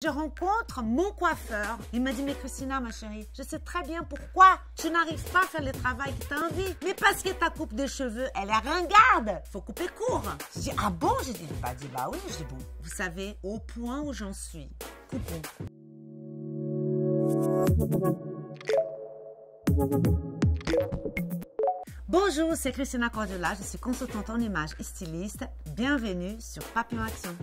Je rencontre mon coiffeur. Il m'a dit, mais Christina, ma chérie, je sais très bien pourquoi tu n'arrives pas à faire le travail que tu as envie. Mais parce que ta coupe de cheveux, elle est ringarde. Faut couper court. Je dis, ah bon? Je dis, bah oui. Je dis, bon, vous savez, au point où j'en suis, coupons. Bonjour, c'est Christina Cordula, je suis consultante en images et styliste. Bienvenue sur Papillon Action.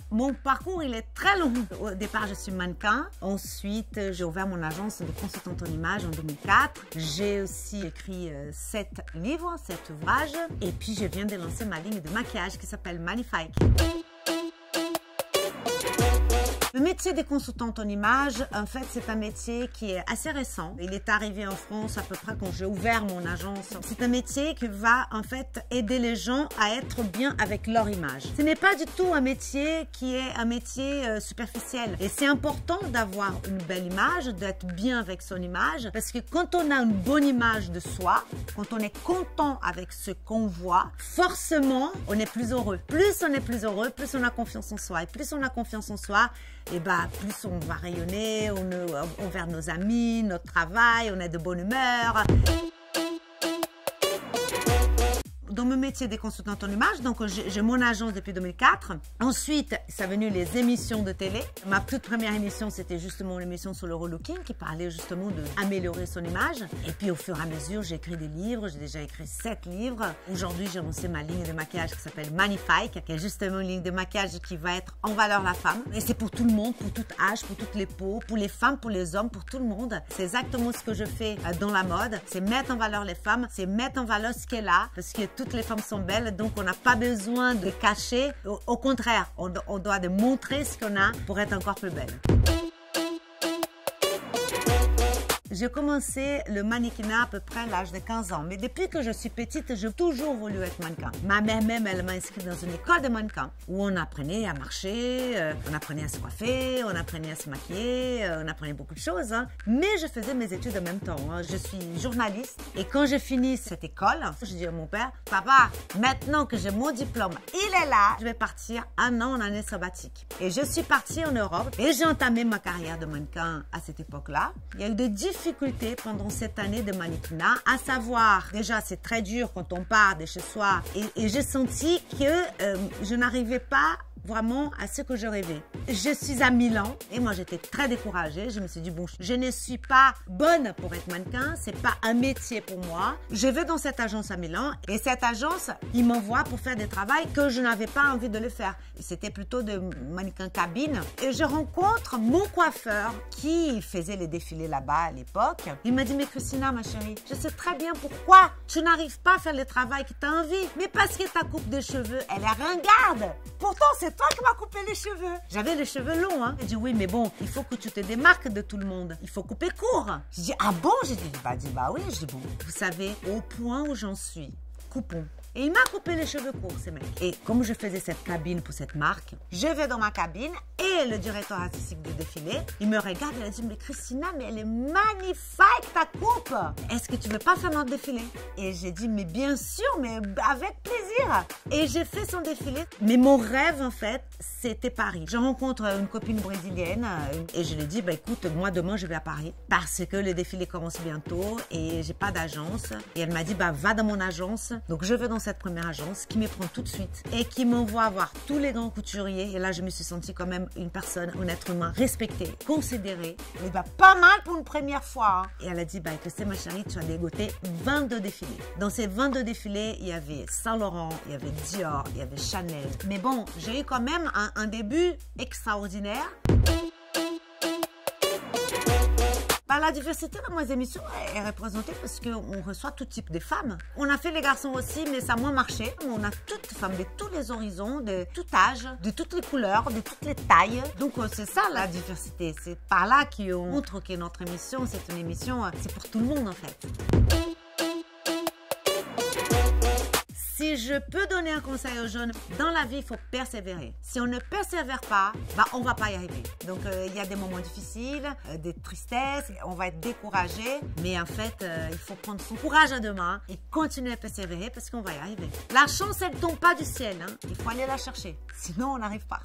Mon parcours, il est très long. Au départ, je suis mannequin. Ensuite, j'ai ouvert mon agence de consultante en images en 2004. J'ai aussi écrit 7 livres, 7 ouvrages. Et puis, je viens de lancer ma ligne de maquillage qui s'appelle Magnifique. Le métier des consultantes en images, en fait, c'est un métier qui est assez récent. Il est arrivé en France à peu près quand j'ai ouvert mon agence. C'est un métier qui va, en fait, aider les gens à être bien avec leur image. Ce n'est pas du tout un métier qui est un métier superficiel. Et c'est important d'avoir une belle image, d'être bien avec son image. Parce que quand on a une bonne image de soi, quand on est content avec ce qu'on voit, forcément, on est plus heureux. Plus on est plus heureux, plus on a confiance en soi. Et plus on a confiance en soi, et plus on va rayonner envers nos amis, notre travail, on est de bonne humeur. Dans mon métier des consultantes en images, donc j'ai mon agence depuis 2004. Ensuite, ça est venu les émissions de télé. Ma toute première émission, c'était justement l'émission sur le relooking qui parlait justement d'améliorer son image. Et puis au fur et à mesure, j'ai écrit des livres. J'ai déjà écrit 7 livres. Aujourd'hui, j'ai lancé ma ligne de maquillage qui s'appelle Magnifique, qui est justement une ligne de maquillage qui va être en valeur la femme. Et c'est pour tout le monde, pour tout âge, pour toutes les peaux, pour les femmes, pour les hommes, pour tout le monde. C'est exactement ce que je fais dans la mode. C'est mettre en valeur les femmes, c'est mettre en valeur ce qu'elle a, parce que toutes les femmes sont belles, donc on n'a pas besoin de cacher. Au contraire, on doit montrer ce qu'on a pour être encore plus belle. J'ai commencé le mannequinat à peu près à l'âge de 15 ans. Mais depuis que je suis petite, j'ai toujours voulu être mannequin. Ma mère même, elle m'a inscrite dans une école de mannequin où on apprenait à marcher, on apprenait à se coiffer, on apprenait à se maquiller, on apprenait beaucoup de choses. Hein. Mais je faisais mes études en même temps. Hein. Je suis journaliste et quand j'ai fini cette école, je dis à mon père, papa, maintenant que j'ai mon diplôme, il est là, je vais partir 1 an en année sabbatique. Et je suis partie en Europe et j'ai entamé ma carrière de mannequin à cette époque-là. Il y a eu des difficultés pendant cette année de mannequinat, à savoir, déjà c'est très dur quand on part de chez soi et j'ai senti que je n'arrivais pas vraiment à ce que je rêvais. Je suis à Milan et moi j'étais très découragée. Je me suis dit, bon, je ne suis pas bonne pour être mannequin, c'est pas un métier pour moi. Je vais dans cette agence à Milan et cette agence, ils m'envoient pour faire des travaux que je n'avais pas envie de le faire. C'était plutôt de mannequin cabine. Et je rencontre mon coiffeur qui faisait les défilés là-bas à l'époque. Il m'a dit, mais Christina, ma chérie, je sais très bien pourquoi tu n'arrives pas à faire le travail que tu as envie. Mais parce que ta coupe de cheveux, elle est ringarde. Pourtant, c'est toi qui m'as coupé les cheveux. J'avais les cheveux longs, hein. J'ai dit, oui, mais bon, il faut que tu te démarques de tout le monde. Il faut couper court. Je dis, ah bon? J'ai dit, bah oui. Je dis, bon, vous savez, au point où j'en suis, coupons. Et il m'a coupé les cheveux courts, ces mecs. Et comme je faisais cette cabine pour cette marque, je vais dans ma cabine et le directeur artistique du défilé, il me regarde et il a dit, mais Christina, mais elle est magnifique ta coupe. Est-ce que tu veux pas faire notre défilé? Et j'ai dit, mais bien sûr, mais avec plaisir. Et j'ai fait son défilé. Mais mon rêve, en fait, c'était Paris. Je rencontre une copine brésilienne et je lui ai dit, bah écoute, moi demain je vais à Paris parce que le défilé commence bientôt et j'ai pas d'agence. Et elle m'a dit, bah va dans mon agence. Donc je vais dans cette première agence qui me prend tout de suite et qui m'envoie voir tous les grands couturiers. Et là, je me suis sentie quand même une personne, un être humain respecté, considéré. Et pas mal pour une première fois. Hein. Et elle a dit, bah écoute, ma chérie, tu as dégoté 22 défilés. Dans ces 22 défilés, il y avait Saint Laurent, il y avait Dior, il y avait Chanel. Mais bon, j'ai eu quand même un début extraordinaire. La diversité dans mes émissions est représentée parce qu'on reçoit tout type de femmes. On a fait les garçons aussi, mais ça a moins marché. On a toutes les femmes de tous les horizons, de tout âge, de toutes les couleurs, de toutes les tailles. Donc c'est ça la diversité. C'est par là qu'on montre que notre émission, c'est une émission, c'est pour tout le monde en fait. Si Si je peux donner un conseil aux jeunes, dans la vie, il faut persévérer. Si on ne persévère pas, bah, on ne va pas y arriver. Donc, il y a des moments difficiles, des tristesses, on va être découragé. Mais en fait, il faut prendre son courage à deux mains et continuer à persévérer parce qu'on va y arriver. La chance, elle ne tombe pas du ciel. Hein. Il faut aller la chercher. Sinon, on n'arrive pas.